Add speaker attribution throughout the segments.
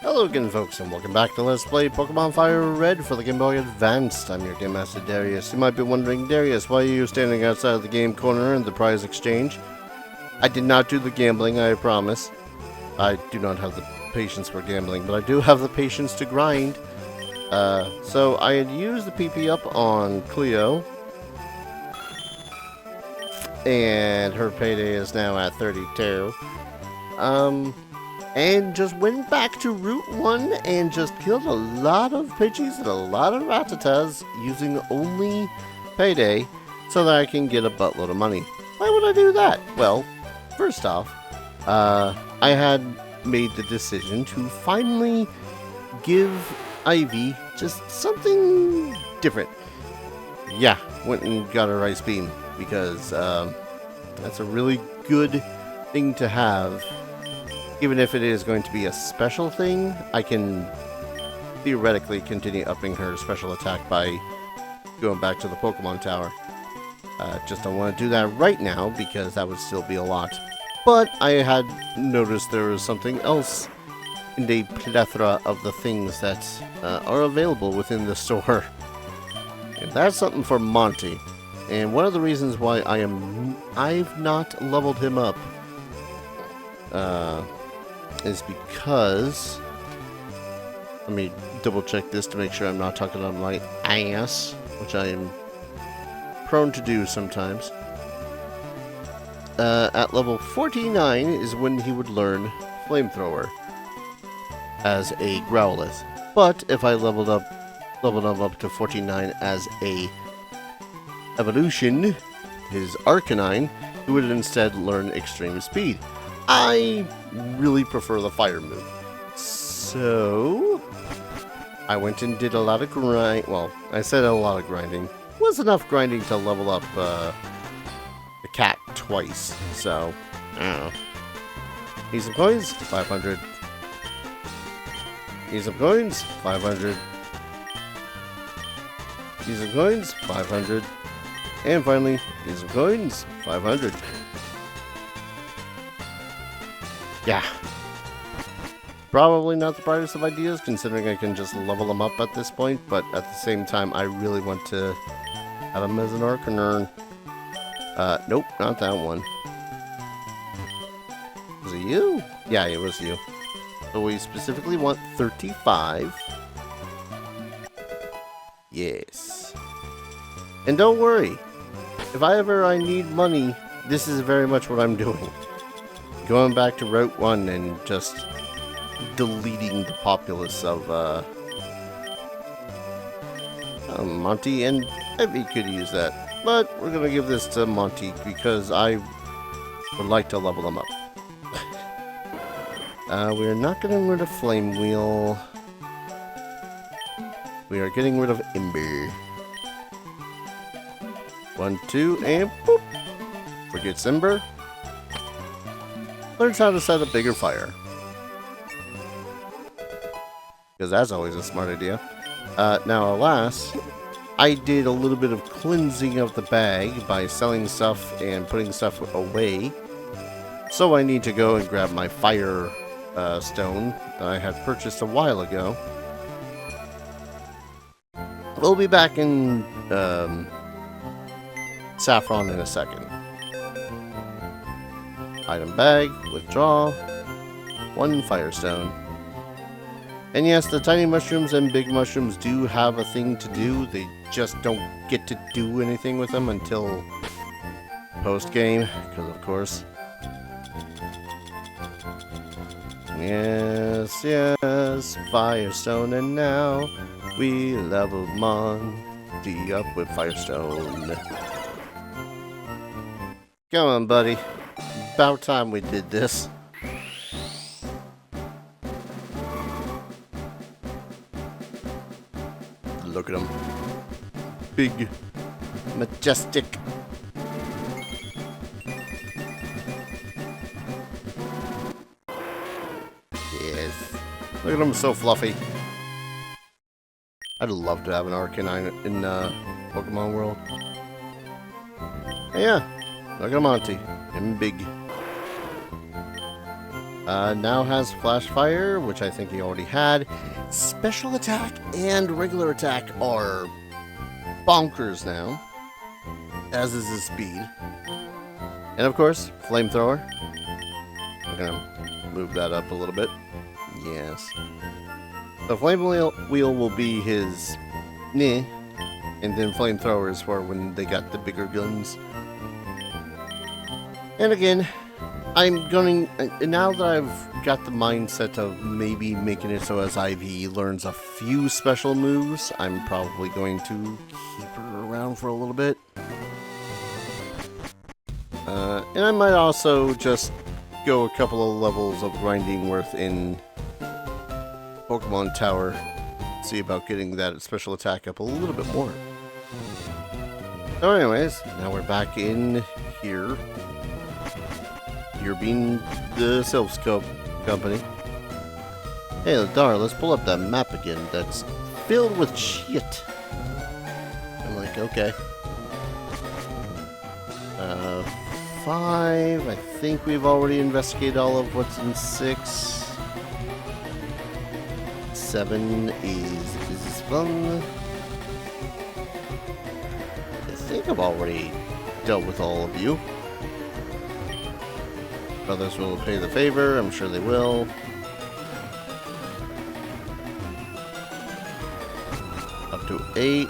Speaker 1: Hello again, folks, and welcome back to Let's Play Pokemon FireRed for the Game Boy Advance. I'm your Game Master, Darius. You might be wondering, Darius, why are you standing outside of the game corner in the prize exchange? I did not do the gambling, I promise. I do not have the patience for gambling, but I do have the patience to grind. So I had used the PP up on Cleo, and her payday is now at 32. And just went back to Route 1 and just killed a lot of Pidgeys and a lot of Rattatas using only payday so that I can get a buttload of money. Why would I do that? Well, first off, I had made the decision to finally give Ivy just something different. Yeah, went and got a Rice Beam because that's a really good thing to have. Even if it is going to be a special thing, I can theoretically continue upping her special attack by going back to the Pokemon Tower. Just don't want to do that right now because that would still be a lot. But I had noticed there was something else in the plethora of the things that are available within the store. And that's something for Monty. And one of the reasons why I've not leveled him up is because, let me double check this to make sure I'm not talking on my ass, which I am prone to do sometimes. At level 49 is when he would learn Flamethrower as a Growlithe. But if I leveled him up to 49 as a evolution, his Arcanine, he would instead learn Extreme Speed. I really prefer the fire move. So I went and did a lot of grind. Well, I said a lot of grinding. Was enough grinding to level up the cat twice. So, I don't know. Need some coins? 500. Need some coins? 500. Need some coins? 500. And finally, need some coins? 500. Yeah. Probably not the brightest of ideas, considering I can just level them up at this point, but at the same time, I really want to have him as an Arcanine. Nope, not that one. Was it you? Yeah, it was you. So we specifically want 35. Yes. And don't worry, if I need money, this is very much what I'm doing. Going back to Route 1 and just deleting the populace of Monty, and Ivy could use that. But we're going to give this to Monty because I would like to level them up. We're not getting rid of Flame Wheel. We are getting rid of Ember. 1, 2, and boop. Forgets Ember. Learns how to set a bigger fire. Because that's always a smart idea. Now, alas, I did a little bit of cleansing of the bag by selling stuff and putting stuff away. So I need to go and grab my fire stone that I had purchased a while ago. We'll be back in Saffron in a second. Item bag, withdraw, 1 Firestone. And yes, the tiny mushrooms and big mushrooms do have a thing to do. They just don't get to do anything with them until post-game, because of course. Yes, yes, Firestone, and now we level Monty up with Firestone. Come on, buddy. About time we did this. Look at him. Big, majestic. Yes. Look at him, so fluffy. I'd love to have an Arcanine in Pokemon World. And yeah, look at Monty. And big. Now has flash fire, which I think he already had. Special attack and regular attack are bonkers now, as is his speed. And of course, flamethrower. I'm gonna move that up a little bit. Yes. The flame wheel will be his and then flamethrower is for when they got the bigger guns. And again, I'm going, now that I've got the mindset of maybe making it so as Ivy learns a few special moves, I'm probably going to keep her around for a little bit. And I might also just go a couple of levels of grinding worth in Pokemon Tower. See about getting that special attack up a little bit more. So anyways, now we're back in here. Here being the Silph Co company. Hey, Ladar, let's pull up that map again. That's filled with shit. I'm like, okay. 5. I think we've already investigated all of what's in 6. 7 is this one. I think I've already dealt with all of you. Brothers will pay the favor. I'm sure they will. Up to 8.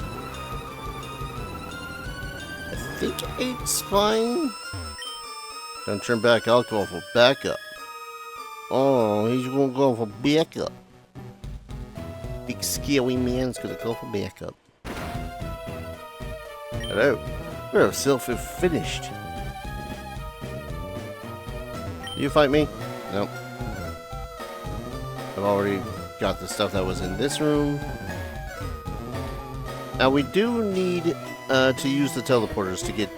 Speaker 1: I think 8's fine. Don't turn back. I'll go for backup. Oh, he's gonna go for backup. Big scary man's gonna go for backup. Hello. We're Silph is finished. You fight me? Nope. I've already got the stuff that was in this room. Now we do need to use the teleporters to get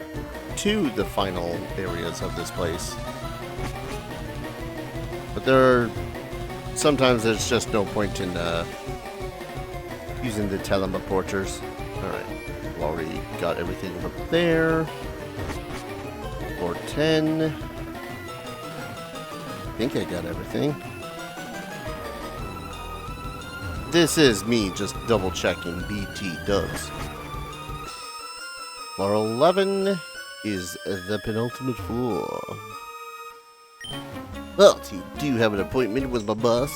Speaker 1: to the final areas of this place. But sometimes there's just no point in using the teleporters. Alright, we've already got everything up there. Floor 10. I think I got everything. This is me just double checking BT dubs. Floor 11 is the penultimate floor. Well, you do have an appointment with my boss.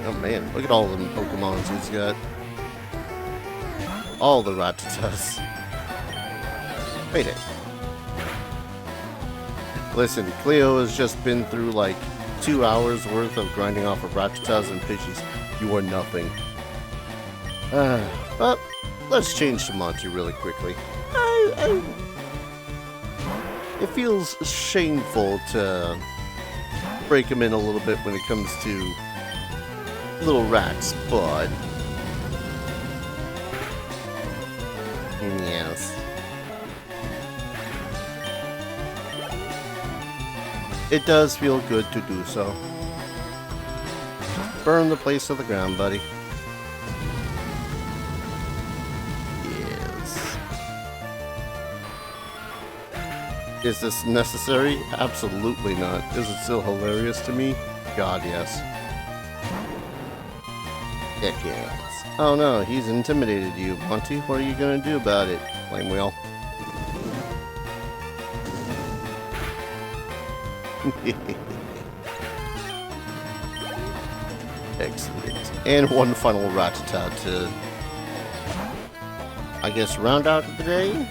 Speaker 1: Oh man, look at all them Pokemons he's got. All the Rattatas. Wait it. Listen, Cleo has just been through like 2 hours worth of grinding off of Rattatas and Pidgeys. You are nothing. But let's change to Monty really quickly. It feels shameful to break him in a little bit when it comes to little rats, but yes. It does feel good to do so. Just burn the place to the ground, buddy. Yes. Is this necessary? Absolutely not. Is it still hilarious to me? God, yes. Heck yes. Oh no, he's intimidated you, Monty. What are you gonna do about it, Flame Wheel? Excellent. And one final Rattata to, I guess, round out the day.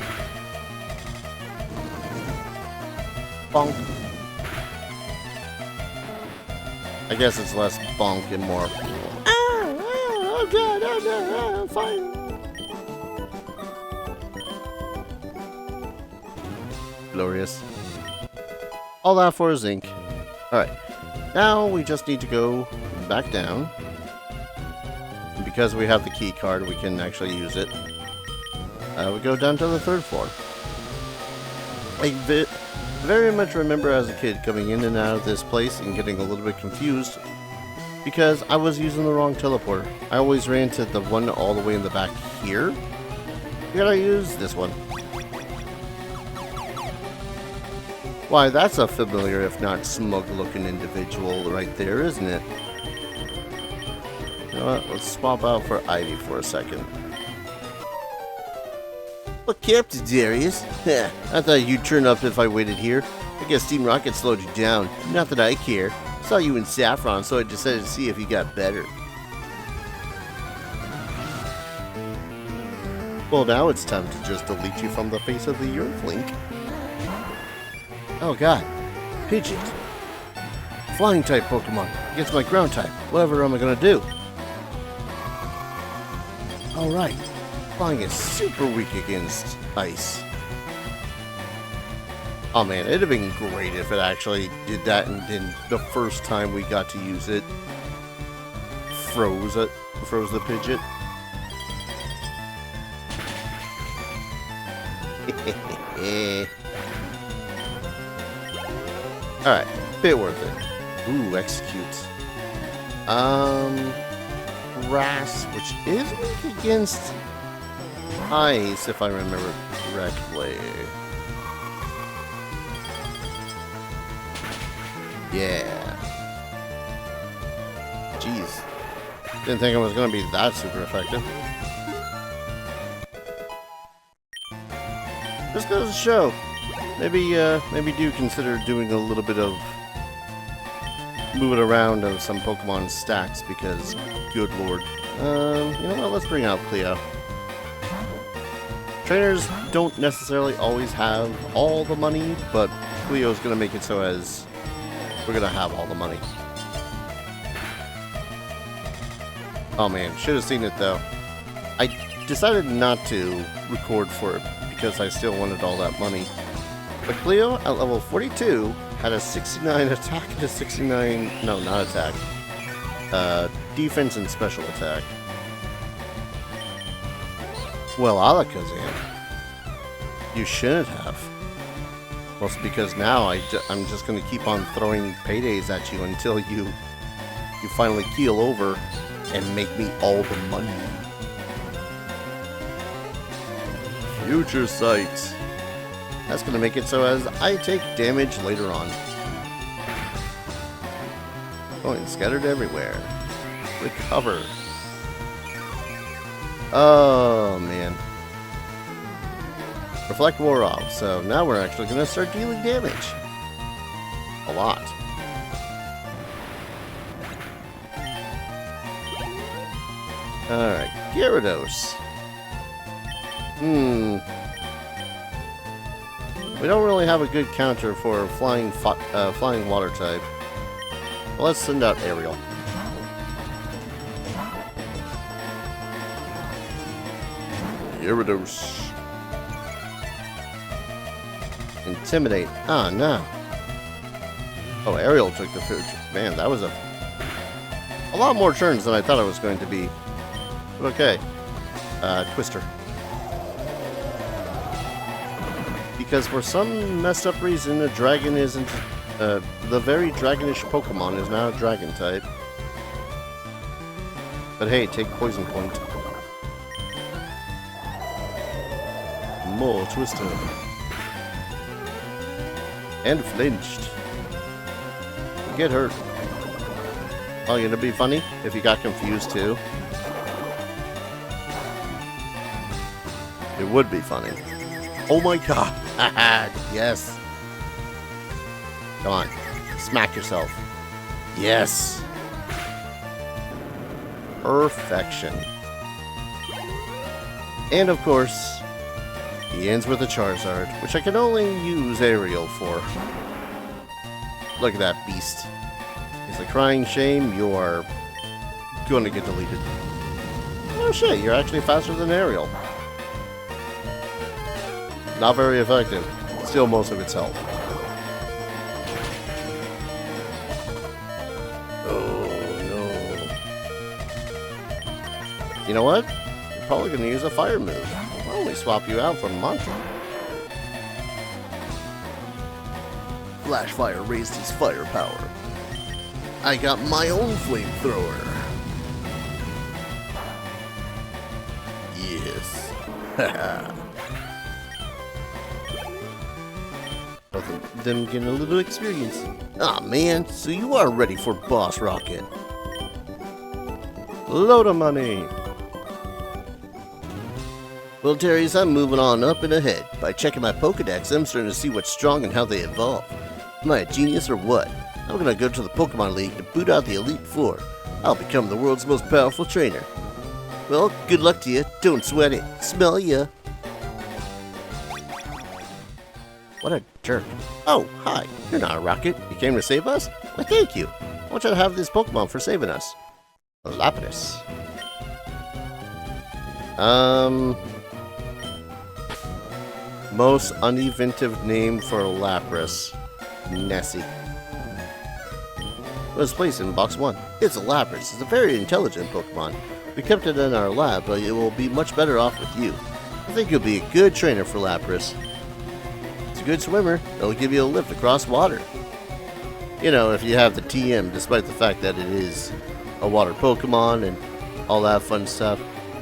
Speaker 1: Bonk. I guess it's less bonk and more. Oh god, oh no, fine. Glorious. All that for zinc. Alright, now we just need to go back down. And because we have the key card, we can actually use it. We go down to the 3rd floor. I very much remember as a kid coming in and out of this place and getting a little bit confused because I was using the wrong teleporter. I always ran to the one all the way in the back here. You gotta use this one. Why, that's a familiar, if not smug-looking individual right there, isn't it? You know what? Let's swap out for Ivy for a second. What Captain Darius? I thought you'd turn up if I waited here. I guess Steam Rocket slowed you down. Not that I care. Saw you in Saffron, so I decided to see if you got better. Well, now it's time to just delete you from the face of the earth, Link. Oh god. Pidgeot. Flying type Pokemon against my ground type. Whatever am I gonna do? Alright. Flying is super weak against ice. Oh man, it'd have been great if it actually did that and then the first time we got to use it froze the Pidgeot. Alright, bit worth it. Ooh, execute. Grass, which is weak against ice, if I remember correctly. Yeah. Jeez. Didn't think it was going to be that super effective. Just goes to show. Maybe do consider doing a little bit of moving around of some Pokemon stacks because, good lord. You know what? Let's bring out Cleo. Trainers don't necessarily always have all the money, but Cleo's going to make it so as we're going to have all the money. Oh man, should have seen it though. I decided not to record for it because I still wanted all that money. But Cleo at level 42 had a 69 attack and a 69, no, not attack, defense and special attack. Well, Alakazam, you shouldn't have. Well, it's because now I'm just going to keep on throwing paydays at you until you finally keel over and make me all the money. Future Sight. That's going to make it so as I take damage later on. Going scattered everywhere. Recover. Oh, man. Reflect wore off, so now we're actually going to start dealing damage. A lot. Alright, Gyarados. We don't really have a good counter for flying water type. Well, let's send out Aerial. Gyarados. Intimidate. Ah, no. Oh, Aerial took the food. Man, that was a lot more turns than I thought it was going to be. But okay. Twister. Because for some messed up reason, a dragon isn't... the very dragonish Pokemon is now a dragon type. But hey, take Poison Point. More Twister. And flinched. Get hurt. Oh, you know, it'd be funny if you got confused too. It would be funny. Oh my god. Yes. Come on. Smack yourself. Yes. Perfection. And of course, he ends with a Charizard, which I can only use Aerial for. Look at that beast. It's a crying shame. You are going to get deleted. Oh shit, you're actually faster than Aerial. Not very effective. Still most of its health. Oh no. You know what? You're probably going to use a fire move. Why don't we swap you out for Mantra? Flashfire raised his firepower. I got my own flamethrower. Yes. Both of them getting a little experience. Aw, man, so you are ready for Boss Rocket. Load of money. Well, Terriers, I'm moving on up and ahead. By checking my Pokedex, I'm starting to see what's strong and how they evolve. Am I a genius or what? I'm gonna go to the Pokemon League to boot out the Elite Four. I'll become the world's most powerful trainer. Well, good luck to you. Don't sweat it. Smell ya. What a jerk. Oh, hi. You're not a rocket. You came to save us? Well, thank you. I want you to have this Pokemon for saving us. Lapras. Most uninventive name for Lapras. Nessie. It was placed in box 1. It's a Lapras. It's a very intelligent Pokemon. We kept it in our lab, but it will be much better off with you. I think you'll be a good trainer for Lapras. It's a good swimmer. It'll give you a lift across water. You know, if you have the TM, despite the fact that it is a water Pokemon and all that fun stuff.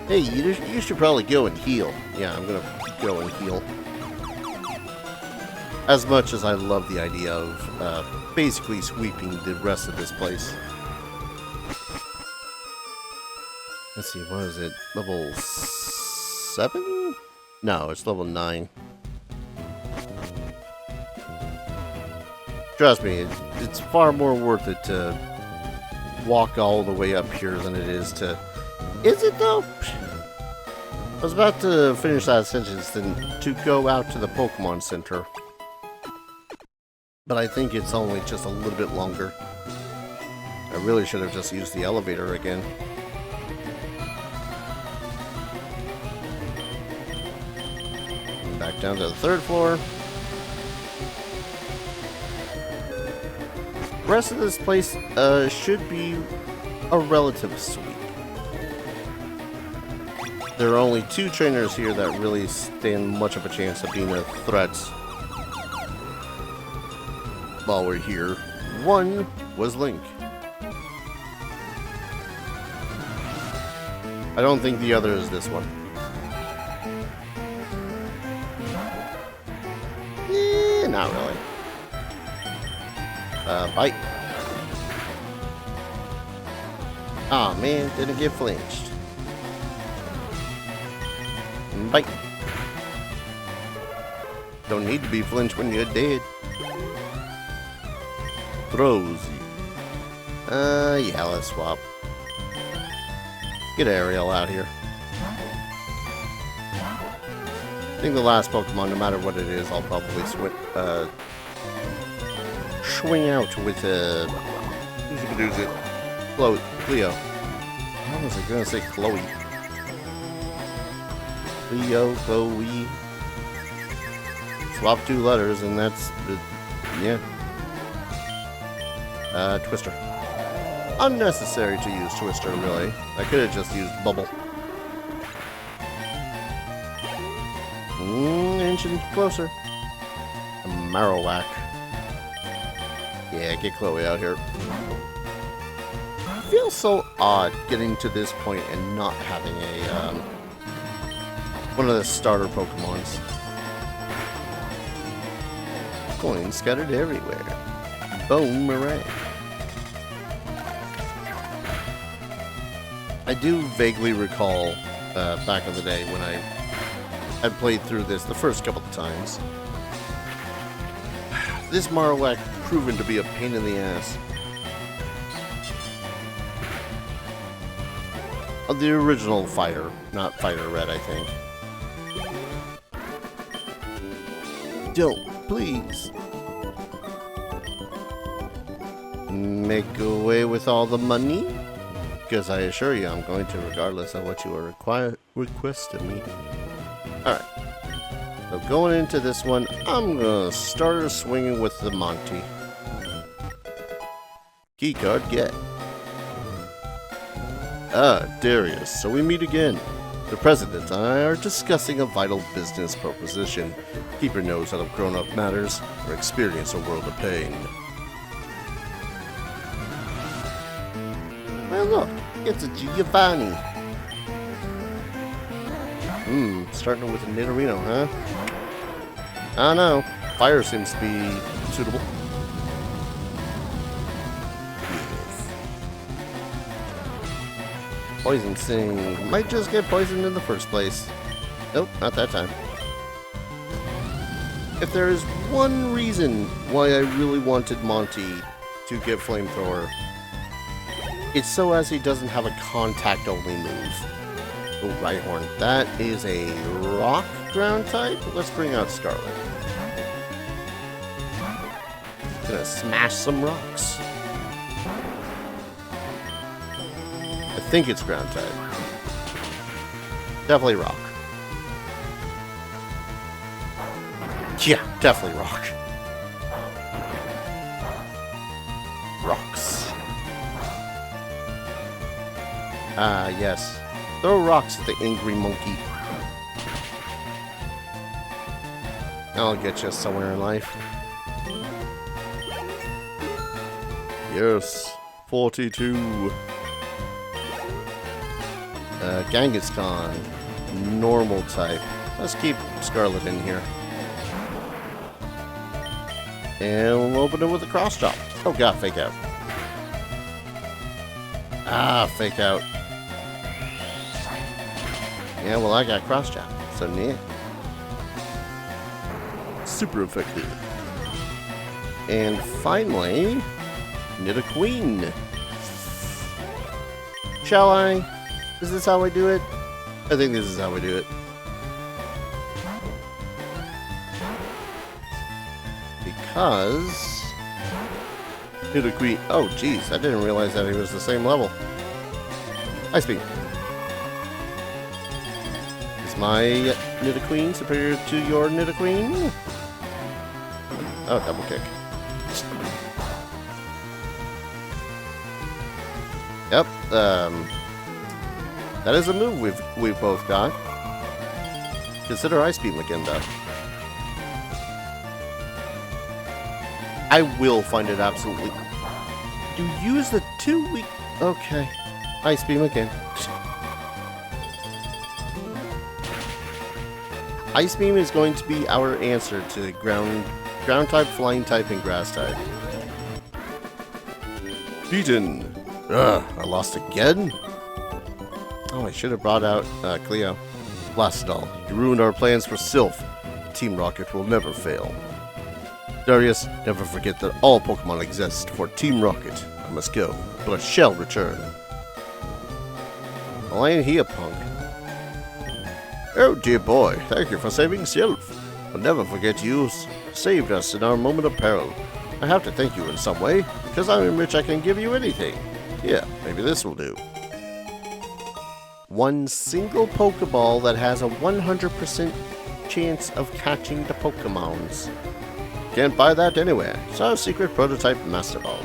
Speaker 1: Hey, you should probably go and heal. Yeah, I'm gonna go and heal. As much as I love the idea of basically sweeping the rest of this place. Let's see, what is it? Level 7? No, it's level 9. Trust me, it's far more worth it to walk all the way up here than it is to... Is it though? I was about to finish that sentence than to go out to the Pokemon Center. But I think it's only just a little bit longer. I really should have just used the elevator again. And back down to the 3rd floor. The rest of this place should be a relative sweep. There are only 2 trainers here that really stand much of a chance of being a threat while we're here. One was Link. I don't think the other is this one. Not really. Bite. Aw, man, didn't get flinched. Bite. Don't need to be flinched when you're dead. Throws. Yeah, let's swap. Get Ariel out here. I think the last Pokemon, no matter what it is, I'll probably swing out with who's it? Cleo. How was I gonna say Chloe? Cleo, Chloe. Swap 2 letters, and that's yeah. Twister. Unnecessary to use Twister, really. I could have just used Bubble. Inching closer. A Marowak. Yeah, get Chloe out here. It feels so odd getting to this point and not having a one of the starter Pokemons. Coins scattered everywhere. Boomerang. I do vaguely recall back in the day when I had played through this the first couple of times. This Marowak proven to be a pain in the ass. The original Fire, not FireRed, I think. Don't, please. Make away with all the money? Because I assure you I'm going to, regardless of what you are requesting me. Alright. So going into this one, I'm going to start swinging with the Monty. Keycard get. Ah, Darius, so we meet again. The President and I are discussing a vital business proposition. Keep your nose out of grown-up matters, or experience a world of pain. Well, look, it's a Giovanni. Starting with a Nidorino, huh? I know. Fire seems to be suitable. Poison Sting. Might just get poisoned in the first place. Nope, not that time. If there is one reason why I really wanted Monty to get Flamethrower, it's so as he doesn't have a contact-only move. Oh, Rhyhorn. That is a rock ground type. Let's bring out Scarlet. Gonna smash some rocks. I think it's ground type. Definitely rock. Yeah, definitely rock. Rocks. Ah, yes. Throw rocks at the angry monkey. I'll get you somewhere in life. Yes, 42. Kangaskhan, normal type. Let's keep Scarlet in here. And we'll open it with a cross chop. Oh god, fake out. Ah, fake out. Yeah, well I got cross chop, so neat. Super effective. And finally, Nidoqueen. Shall I? Is this how we do it? I think this is how we do it. Because Nidoqueen. Oh, jeez, I didn't realize that he was the same level. Ice Beam. Is my Nidoqueen superior to your Nidoqueen? Oh, double kick. Yep. That is a move we've both got. Consider Ice Beam again, though. I will find it absolutely. You use the 2 week. Okay. Ice Beam again. Ice Beam is going to be our answer to ground type, flying type, and grass type. Beaten. Ugh, I lost again? Oh, I should have brought out Cleo. Blast it all. You ruined our plans for Silph. Team Rocket will never fail. Darius, never forget that all Pokemon exist for Team Rocket. I must go, but I shall return. Well, ain't he a punk? Oh, dear boy, thank you for saving Silph. I'll never forget you saved us in our moment of peril. I have to thank you in some way, because I'm rich I can give you anything. Yeah, maybe this will do. One single Pokeball that has a 100% chance of catching the Pokemons. Can't buy that anywhere. It's our secret prototype Master Ball.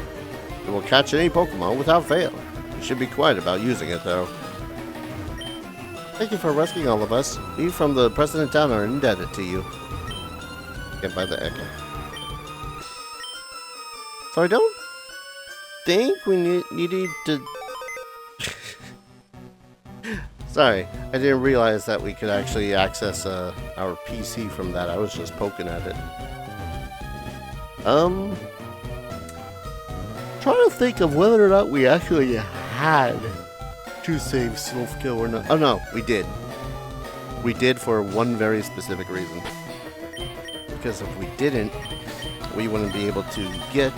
Speaker 1: It will catch any Pokemon without fail. You should be quiet about using it, though. Thank you for rescuing all of us. We from the President Town are indebted to you. Can't buy the Echo. So I don't think we needed to... Sorry, I didn't realize that we could actually access our PC from that. I was just poking at it. Trying to think of whether or not we actually had to save Silph Co or not. Oh no, we did. We did for one very specific reason. Because if we didn't, we wouldn't be able to get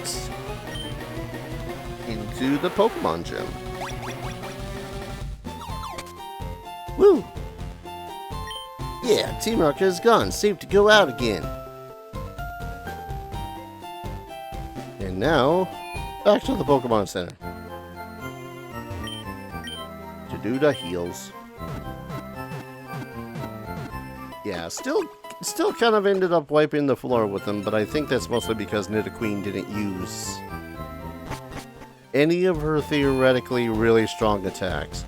Speaker 1: into the Pokemon Gym. Woo! Yeah, Team Rocket is gone. Safe to go out again. And now, back to the Pokemon Center. To do the heals. Yeah, still kind of ended up wiping the floor with them, but I think that's mostly because Nidoqueen didn't use any of her theoretically really strong attacks.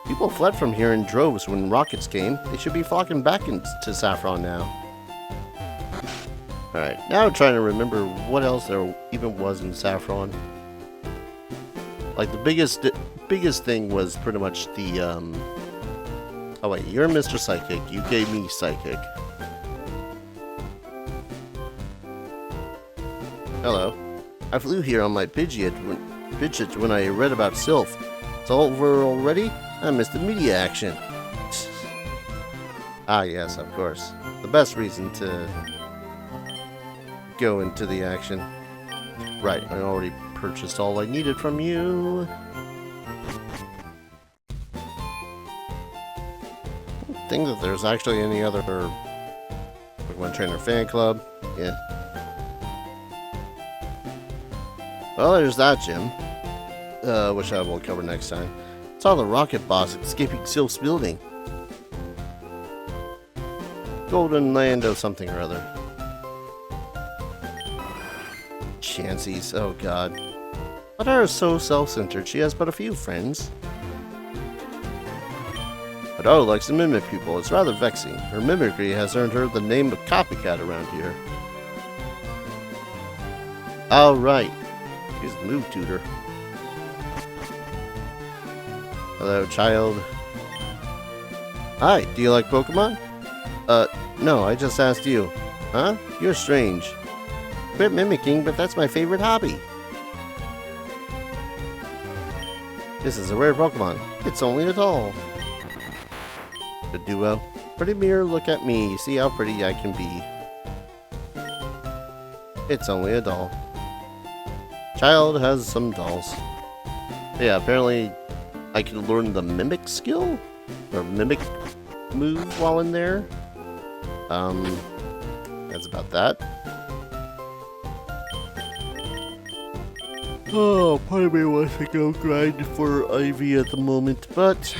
Speaker 1: People fled from here in droves when rockets came. They should be flocking back into Saffron now. Alright, now I'm trying to remember what else there even was in Saffron. Like, the biggest thing was pretty much the, Oh wait, you're Mr. Psychic. You gave me Psychic. Hello. I flew here on my Pidgeot when I read about Silph. It's over already? I missed the media action. Ah, yes, of course. The best reason to go into the action. Right, I already purchased all I needed from you. I don't think that there's actually any other Pokemon Trainer fan club. Yeah. Well, there's that gym. Which I will cover next time. Saw the rocket boss escaping Silph's building. Golden Land of something or other. Chancy's, oh god. But her is so self-centered, she has but a few friends. Adaro likes to mimic people, it's rather vexing. Her mimicry has earned her the name of copycat around here. Alright. She's the move tutor. Hello, child. Hi, do you like Pokemon? No, I just asked you. Huh? You're strange. Quit mimicking, but that's my favorite hobby. This is a rare Pokemon. It's only a doll. The duo. Pretty mirror, look at me. See how pretty I can be. It's only a doll. Child has some dolls. Yeah, apparently I can learn the mimic skill? Or mimic move while in there. That's about that. Oh, part of me wants to go grind for Ivy at the moment, but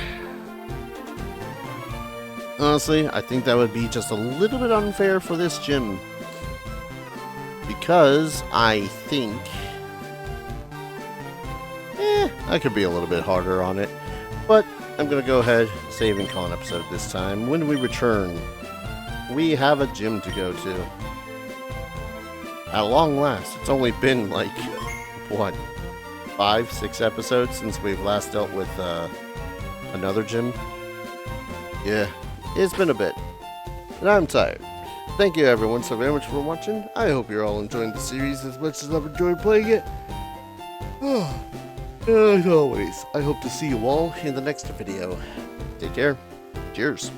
Speaker 1: honestly, I think that would be just a little bit unfair for this gym. Because I think I could be a little bit harder on it. But I'm going to go ahead, save and call an episode this time. When we return, we have a gym to go to. At long last, it's only been like, what, 5-6 episodes since we've last dealt with another gym. Yeah, it's been a bit. And I'm tired. Thank you everyone so very much for watching. I hope you're all enjoying the series as much as I've enjoyed playing it. As always, I hope to see you all in the next video. Take care. Cheers.